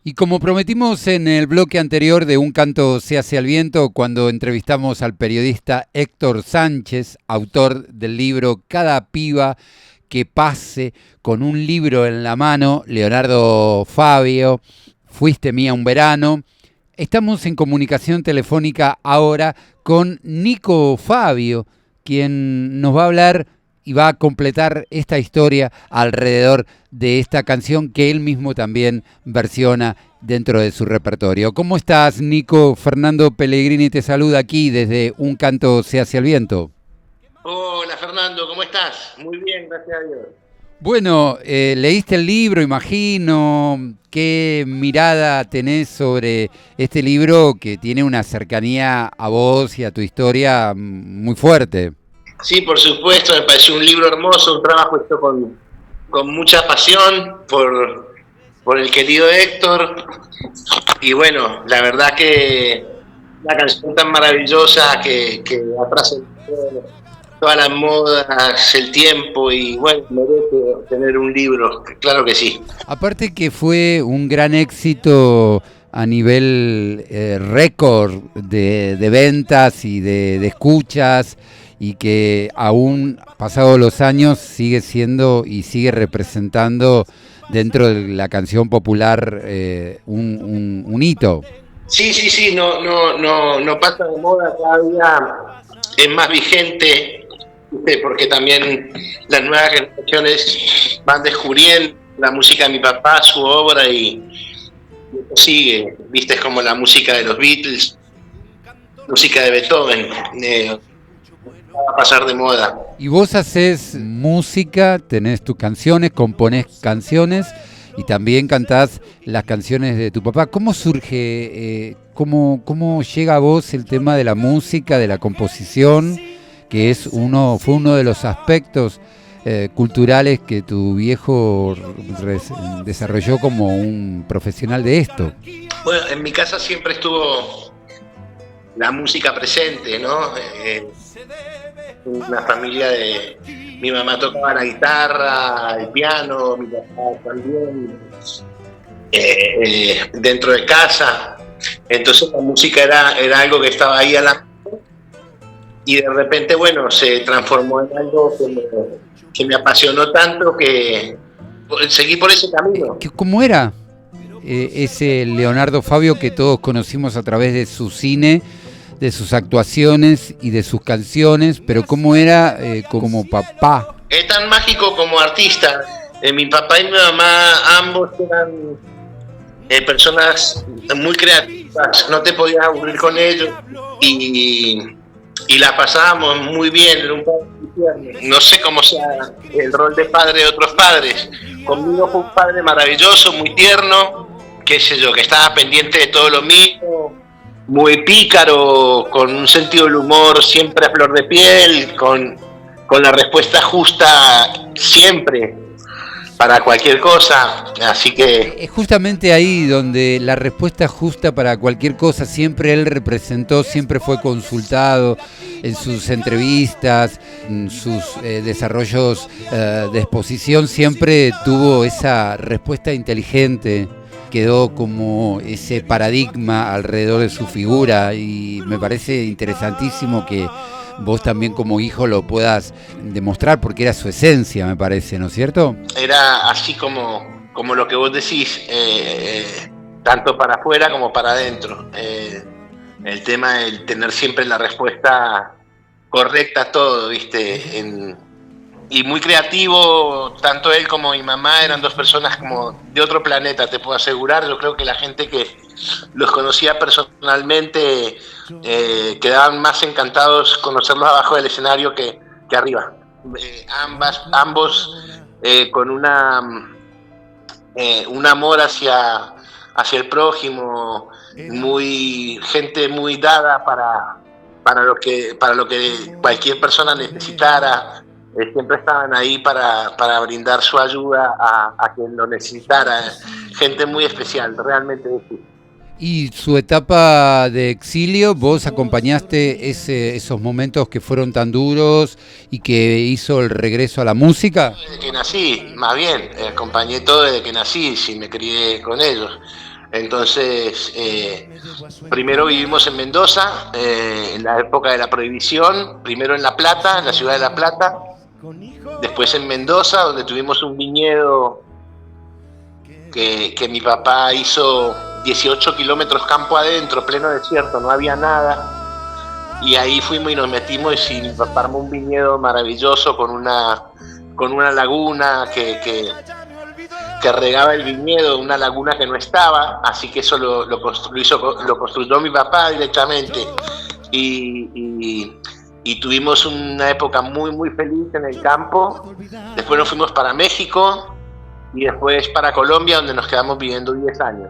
Y como prometimos en el bloque anterior de Un canto se hace al viento, cuando entrevistamos al periodista Héctor Sánchez, autor del libro Cada piba que pase, con un libro en la mano, Leonardo Fabio, Fuiste mía un verano. Estamos en comunicación telefónica ahora con Nico Fabio, quien nos va a hablar y va a completar esta historia alrededor de esta canción que él mismo también versiona dentro de su repertorio. ¿Cómo estás, Nico? Fernando Pellegrini te saluda aquí desde Un canto se hace al viento. Hola Fernando, ¿cómo estás? Muy bien, gracias a Dios. Bueno, leíste el libro, imagino. ¿Qué mirada tenés sobre este libro que tiene una cercanía a vos y a tu historia muy fuerte? Sí, por supuesto, me pareció un libro hermoso, un trabajo hecho con mucha pasión por el querido Héctor. Y bueno, la verdad que una canción tan maravillosa que ha trascendido todas las modas, el tiempo y bueno, merece tener un libro, claro que sí. Aparte que fue un gran éxito a nivel récord de ventas y de escuchas, y que aún pasados los años sigue siendo y sigue representando dentro de la canción popular un hito. Sí, no pasa de moda, cada día es más vigente, porque también las nuevas generaciones van descubriendo la música de mi papá, su obra, y sigue, viste, es como la música de los Beatles, música de Beethoven, va a pasar de moda. Y vos haces música, tenés tus canciones, componés canciones y también cantás las canciones de tu papá. ¿Cómo surge, cómo llega a vos el tema de la música, de la composición, que fue uno de los aspectos culturales que tu viejo desarrolló como un profesional de esto? Bueno, en mi casa siempre estuvo la música presente, ¿no? Una familia de... Mi mamá tocaba la guitarra, el piano, mi papá también, dentro de casa. Entonces la música era algo que estaba ahí a la... Y de repente, bueno, se transformó en algo que me apasionó tanto que seguí por ese camino. ¿Cómo era ese Leonardo Fabio que todos conocimos a través de su cine, de sus actuaciones y de sus canciones, pero cómo era como papá? Es tan mágico como artista. Mi papá y mi mamá ambos eran personas muy creativas, no te podías aburrir con ellos y la pasábamos muy bien. Era un padre muy tierno. No sé cómo sea el rol de padre de otros padres. Conmigo fue un padre maravilloso, muy tierno, qué sé yo, que estaba pendiente de todo lo mismo, muy pícaro, con un sentido del humor siempre a flor de piel, con la respuesta justa siempre para cualquier cosa, así que... Es justamente ahí donde la respuesta justa para cualquier cosa siempre él representó, siempre fue consultado en sus entrevistas, en sus desarrollos de exposición, siempre tuvo esa respuesta inteligente. Quedó como ese paradigma alrededor de su figura y me parece interesantísimo que vos también como hijo lo puedas demostrar, porque era su esencia, me parece, ¿no es cierto? Era así como lo que vos decís, tanto para afuera como para adentro. El tema del tener siempre la respuesta correcta a todo, ¿viste? Y muy creativo, tanto él como mi mamá eran dos personas como de otro planeta, te puedo asegurar. Yo creo que la gente que los conocía personalmente quedaban más encantados conocerlos abajo del escenario que arriba. Ambos con un amor hacia el prójimo, gente muy dada para lo que cualquier persona necesitara. Siempre estaban ahí para brindar su ayuda a quien lo necesitara. Gente muy especial, realmente. Y su etapa de exilio, vos acompañaste esos momentos que fueron tan duros y que hizo el regreso a la música. Desde que nací, más bien, acompañé todo desde que nací, sí, me crié con ellos. Entonces, primero vivimos en Mendoza, en la época de la prohibición, primero en La Plata, en la ciudad de La Plata, después en Mendoza, donde tuvimos un viñedo que mi papá hizo 18 kilómetros campo adentro, pleno desierto, no había nada, y ahí fuimos y nos metimos y mi papá armó un viñedo maravilloso con una laguna que regaba el viñedo, una laguna que no estaba, así que eso lo construyó mi papá directamente, y tuvimos una época muy muy feliz en el campo. Después nos fuimos para México y después para Colombia, donde nos quedamos viviendo 10 años.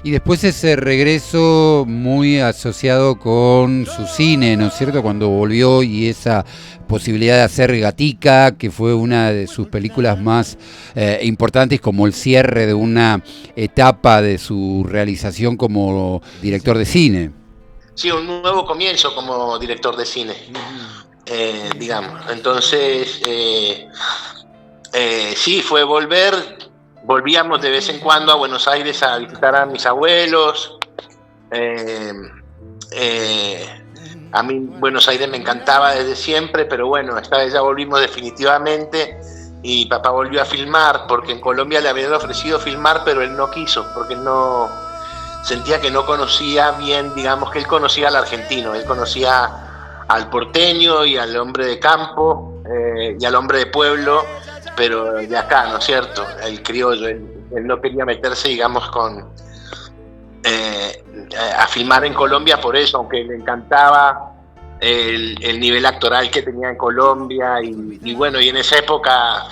Y después ese regreso muy asociado con su cine, ¿no es cierto? Cuando volvió y esa posibilidad de hacer Gatica, que fue una de sus películas más importantes, como el cierre de una etapa de su realización como director de cine. Sí, un nuevo comienzo como director de cine, digamos. Entonces, sí, fue volvíamos de vez en cuando a Buenos Aires a visitar a mis abuelos. A mí Buenos Aires me encantaba desde siempre, pero bueno, esta vez ya volvimos definitivamente y papá volvió a filmar, porque en Colombia le habían ofrecido filmar, pero él no quiso, porque no sentía que no conocía bien, digamos que él conocía al argentino, él conocía al porteño y al hombre de campo y al hombre de pueblo, pero de acá, ¿no es cierto? El criollo, él no quería meterse, digamos, a filmar en Colombia por eso, aunque le encantaba el nivel actoral que tenía en Colombia, y bueno, y en esa época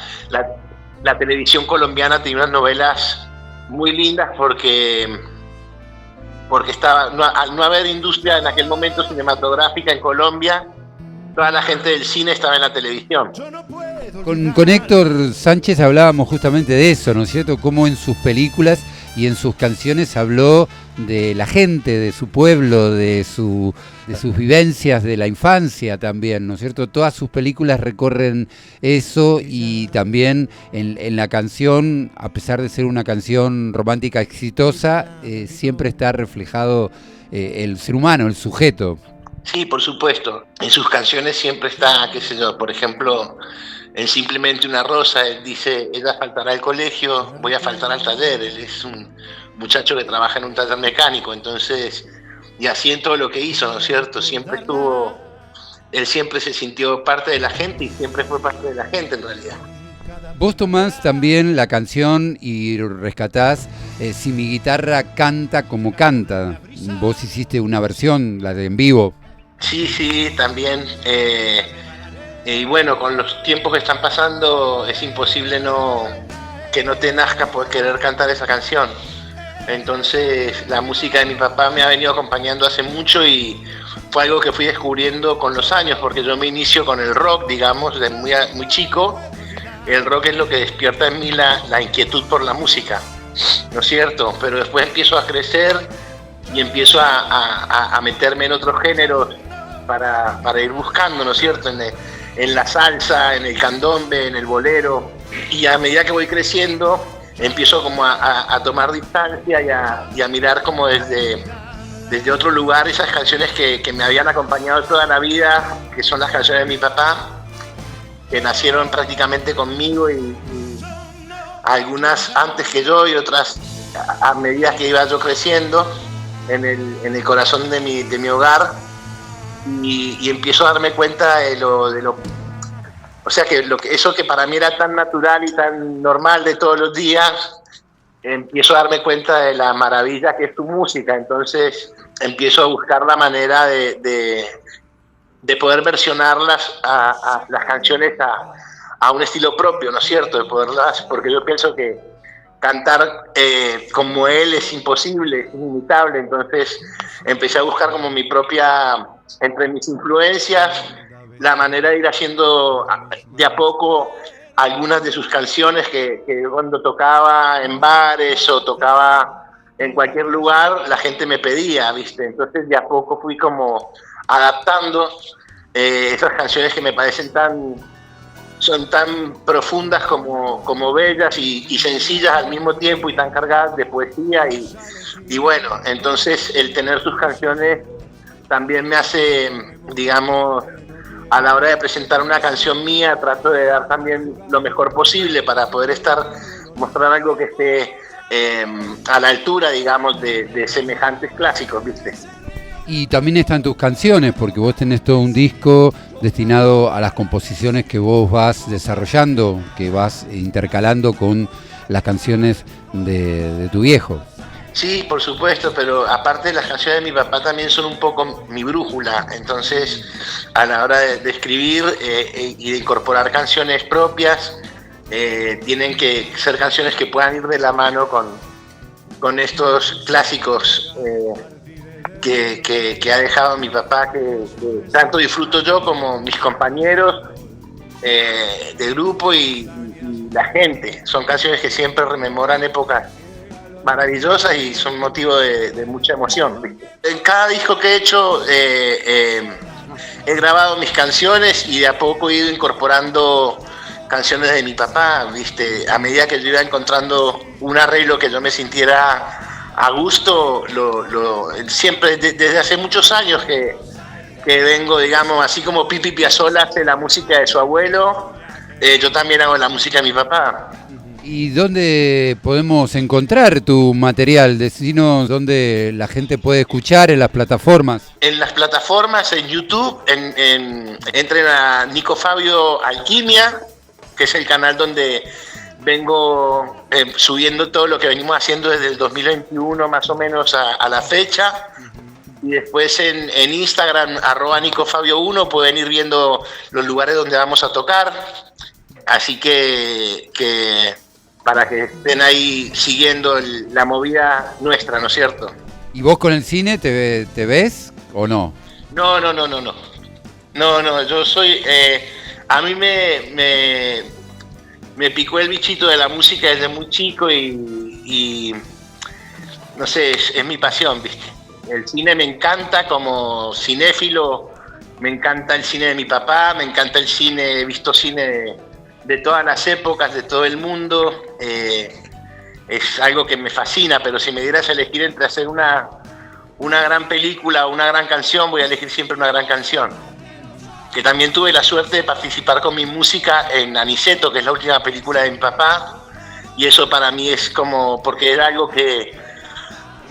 la televisión colombiana tenía unas novelas muy lindas porque al no haber industria en aquel momento cinematográfica en Colombia, toda la gente del cine estaba en la televisión. Con Héctor Sánchez hablábamos justamente de eso, ¿no es cierto? Cómo en sus películas y en sus canciones habló de la gente, de su pueblo, de sus vivencias de la infancia también, ¿no es cierto? Todas sus películas recorren eso, y también en la canción, a pesar de ser una canción romántica exitosa, siempre está reflejado el ser humano, el sujeto. Sí, por supuesto. En sus canciones siempre está, qué sé yo, por ejemplo, en Simplemente una rosa, él dice, ella faltará al colegio, voy a faltar al taller. Él es un muchacho que trabaja en un taller mecánico, entonces, y así en todo lo que hizo, ¿no es cierto? Él siempre se sintió parte de la gente y siempre fue parte de la gente en realidad. Vos tomás también la canción y rescatás Si mi guitarra canta como canta. Vos hiciste una versión, la de en vivo. Sí, también. Y bueno, con los tiempos que están pasando es imposible que no te nazca por querer cantar esa canción. Entonces la música de mi papá me ha venido acompañando hace mucho y fue algo que fui descubriendo con los años, porque yo me inicio con el rock, digamos, de muy chico. El rock es lo que despierta en mí la inquietud por la música, ¿no es cierto? Pero después empiezo a crecer y empiezo a meterme en otros géneros para ir buscando, ¿no es cierto? En la salsa, en el candombe, en el bolero, y a medida que voy creciendo empiezo como a tomar distancia y a mirar como desde otro lugar esas canciones que me habían acompañado toda la vida, que son las canciones de mi papá, que nacieron prácticamente conmigo, y algunas antes que yo y otras a medida que iba yo creciendo en el corazón de mi hogar, y empiezo a darme cuenta de lo o sea, que eso que para mí era tan natural y tan normal de todos los días, empiezo a darme cuenta de la maravilla que es tu música. Entonces empiezo a buscar la manera de poder versionarlas a las canciones a un estilo propio, ¿no es cierto? De poderlas, porque yo pienso que cantar como él es imposible, es inimitable. Entonces empecé a buscar como mi propia, entre mis influencias, la manera de ir haciendo de a poco algunas de sus canciones que cuando tocaba en bares o tocaba en cualquier lugar, la gente me pedía, ¿viste? Entonces de a poco fui como adaptando esas canciones que me parecen son tan profundas como bellas y sencillas al mismo tiempo, y tan cargadas de poesía, y bueno, entonces el tener sus canciones también me hace, digamos, a la hora de presentar una canción mía, trato de dar también lo mejor posible para poder mostrar algo que esté a la altura, digamos, de semejantes clásicos, ¿viste? Y también están tus canciones, porque vos tenés todo un disco destinado a las composiciones que vos vas desarrollando, que vas intercalando con las canciones de tu viejo. Sí, por supuesto, pero aparte las canciones de mi papá también son un poco mi brújula. Entonces, a la hora de escribir y de incorporar canciones propias, tienen que ser canciones que puedan ir de la mano con estos clásicos que ha dejado mi papá, que tanto disfruto yo como mis compañeros de grupo y la gente. Son canciones que siempre rememoran épocas maravillosas y son motivo de mucha emoción, ¿viste? En cada disco que he hecho he grabado mis canciones y de a poco he ido incorporando canciones de mi papá, ¿viste? A medida que yo iba encontrando un arreglo que yo me sintiera a gusto, siempre desde hace muchos años que vengo, digamos, así como Pipi Piazzolla hace la música de su abuelo, yo también hago la música de mi papá. ¿Y dónde podemos encontrar tu material? Decinos dónde la gente puede escuchar, en las plataformas. En las plataformas, en YouTube, entren a Nico Fabio Alquimia, que es el canal donde vengo subiendo todo lo que venimos haciendo desde el 2021 más o menos a la fecha. Y después en Instagram, @NicoFabio1, pueden ir viendo los lugares donde vamos a tocar. Así que para que estén ahí siguiendo la movida nuestra, ¿no es cierto? ¿Y vos con el cine te ves o no? No, yo soy... a mí me picó el bichito de la música desde muy chico y no sé, es mi pasión, ¿viste? El cine me encanta como cinéfilo, me encanta el cine de mi papá, me encanta el cine, he visto cine de todas las épocas, de todo el mundo, es algo que me fascina, pero si me dieras a elegir entre hacer una gran película o una gran canción, voy a elegir siempre una gran canción. Que también tuve la suerte de participar con mi música en Aniceto, que es la última película de mi papá, y eso para mí es como, porque era algo que,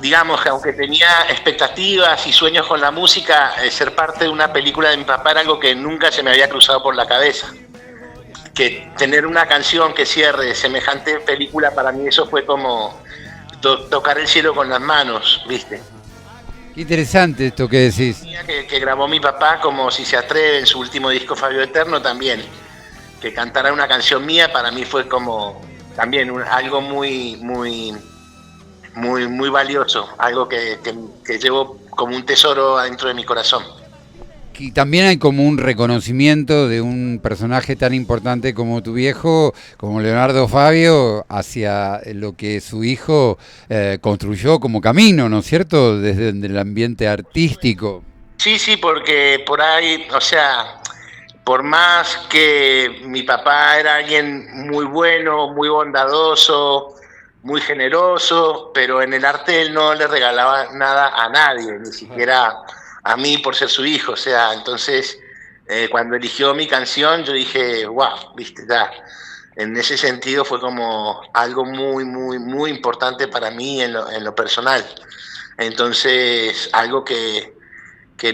digamos, que aunque tenía expectativas y sueños con la música, ser parte de una película de mi papá era algo que nunca se me había cruzado por la cabeza. Que tener una canción que cierre semejante película, para mí eso fue como tocar el cielo con las manos, ¿viste? Qué interesante esto que decís. Que grabó mi papá, como Si se atreve, en su último disco Fabio Eterno también. Que cantara una canción mía para mí fue como también algo muy valioso, algo que llevo como un tesoro adentro de mi corazón. Y también hay como un reconocimiento de un personaje tan importante como tu viejo, como Leonardo Fabio, hacia lo que su hijo construyó como camino, ¿no es cierto?, desde el ambiente artístico. Sí, porque por ahí, o sea, por más que mi papá era alguien muy bueno, muy bondadoso, muy generoso, pero en el arte él no le regalaba nada a nadie, ni siquiera a mí por ser su hijo. O sea, entonces cuando eligió mi canción yo dije, wow, viste, ya. En ese sentido fue como algo muy importante para mí en lo personal. Entonces, algo que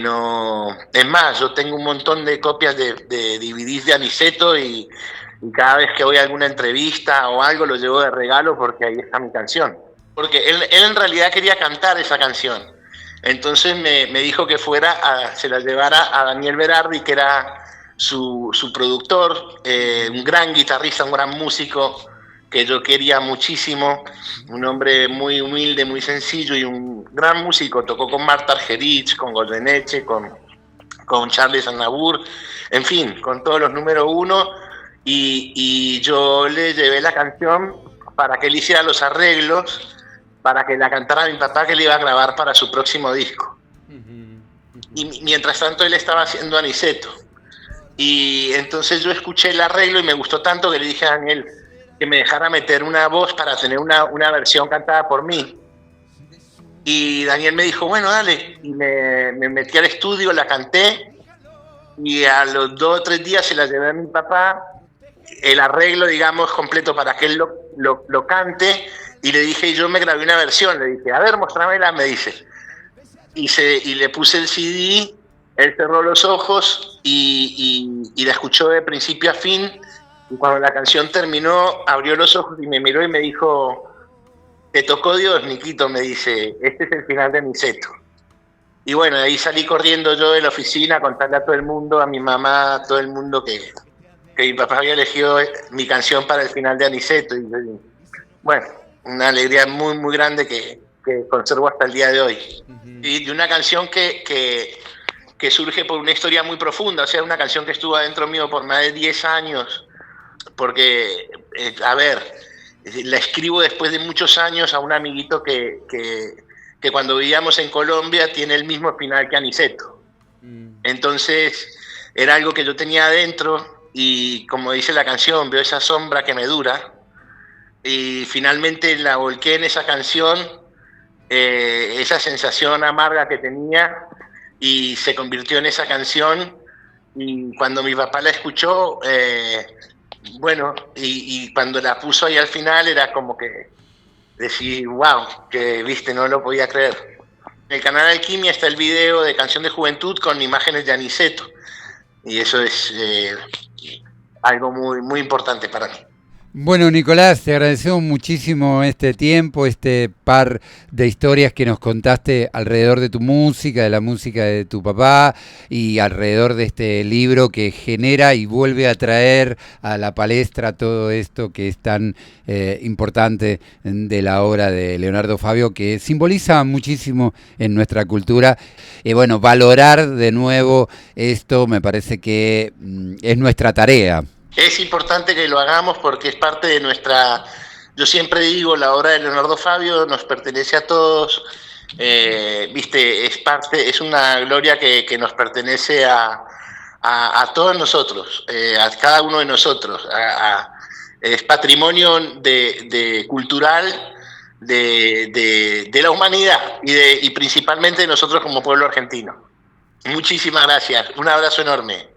no... Es más, yo tengo un montón de copias de DVDs de Aniceto y cada vez que voy a alguna entrevista o algo lo llevo de regalo porque ahí está mi canción. Porque él en realidad quería cantar esa canción. Entonces me dijo que se la llevara a Daniel Berardi, que era su productor, un gran guitarrista, un gran músico que yo quería muchísimo, un hombre muy humilde, muy sencillo y un gran músico. Tocó con Marta Argerich, con Goyeneche, con Charles Aznavour, en fin, con todos los número uno, y yo le llevé la canción para que él hiciera los arreglos, para que la cantara mi papá, que le iba a grabar para su próximo disco. Y mientras tanto él estaba haciendo Aniceto. Y entonces yo escuché el arreglo y me gustó tanto que le dije a Daniel que me dejara meter una voz para tener una versión cantada por mí. Y Daniel me dijo, bueno, dale. Y me metí al estudio, la canté, y a los 2 o 3 días se la llevé a mi papá, el arreglo, digamos, completo para que él lo cante, y le dije, yo me grabé una versión, le dije, a ver, mostrámela, me dice. Y le puse el CD, él cerró los ojos y la escuchó de principio a fin, y cuando la canción terminó, abrió los ojos y me miró y me dijo, te tocó Dios, Niquito, me dice, este es el final de Niceto. Y bueno, de ahí salí corriendo yo de la oficina a contarle a todo el mundo, a mi mamá, a todo el mundo que mi papá había elegido mi canción para el final de Aniceto. Y bueno, una alegría muy, muy grande que conservo hasta el día de hoy. Y de una canción que surge por una historia muy profunda, o sea, una canción que estuvo adentro mío por más de 10 años, porque, a ver, la escribo después de muchos años a un amiguito que cuando vivíamos en Colombia tiene el mismo final que Aniceto. Entonces era algo que yo tenía adentro y como dice la canción, veo esa sombra que me dura y finalmente la volqué en esa canción, esa sensación amarga que tenía y se convirtió en esa canción y cuando mi papá la escuchó, bueno, y cuando la puso ahí al final era como que decir, wow, que viste, no lo podía creer. En el canal Alquimia está el video de Canción de Juventud con imágenes de Aniceto. Y eso es algo muy, muy importante para mí. Bueno, Nicolás, te agradecemos muchísimo este tiempo, este par de historias que nos contaste alrededor de tu música, de la música de tu papá y alrededor de este libro que genera y vuelve a traer a la palestra todo esto que es tan importante de la obra de Leonardo Fabio, que simboliza muchísimo en nuestra cultura. Y bueno, valorar de nuevo esto me parece que es nuestra tarea. Es importante que lo hagamos porque es parte de nuestra... Yo siempre digo, la obra de Leonardo Fabio nos pertenece a todos, viste, es parte, es una gloria que nos pertenece a todos nosotros, a cada uno de nosotros. Es patrimonio cultural de la humanidad y principalmente de nosotros como pueblo argentino. Muchísimas gracias, un abrazo enorme.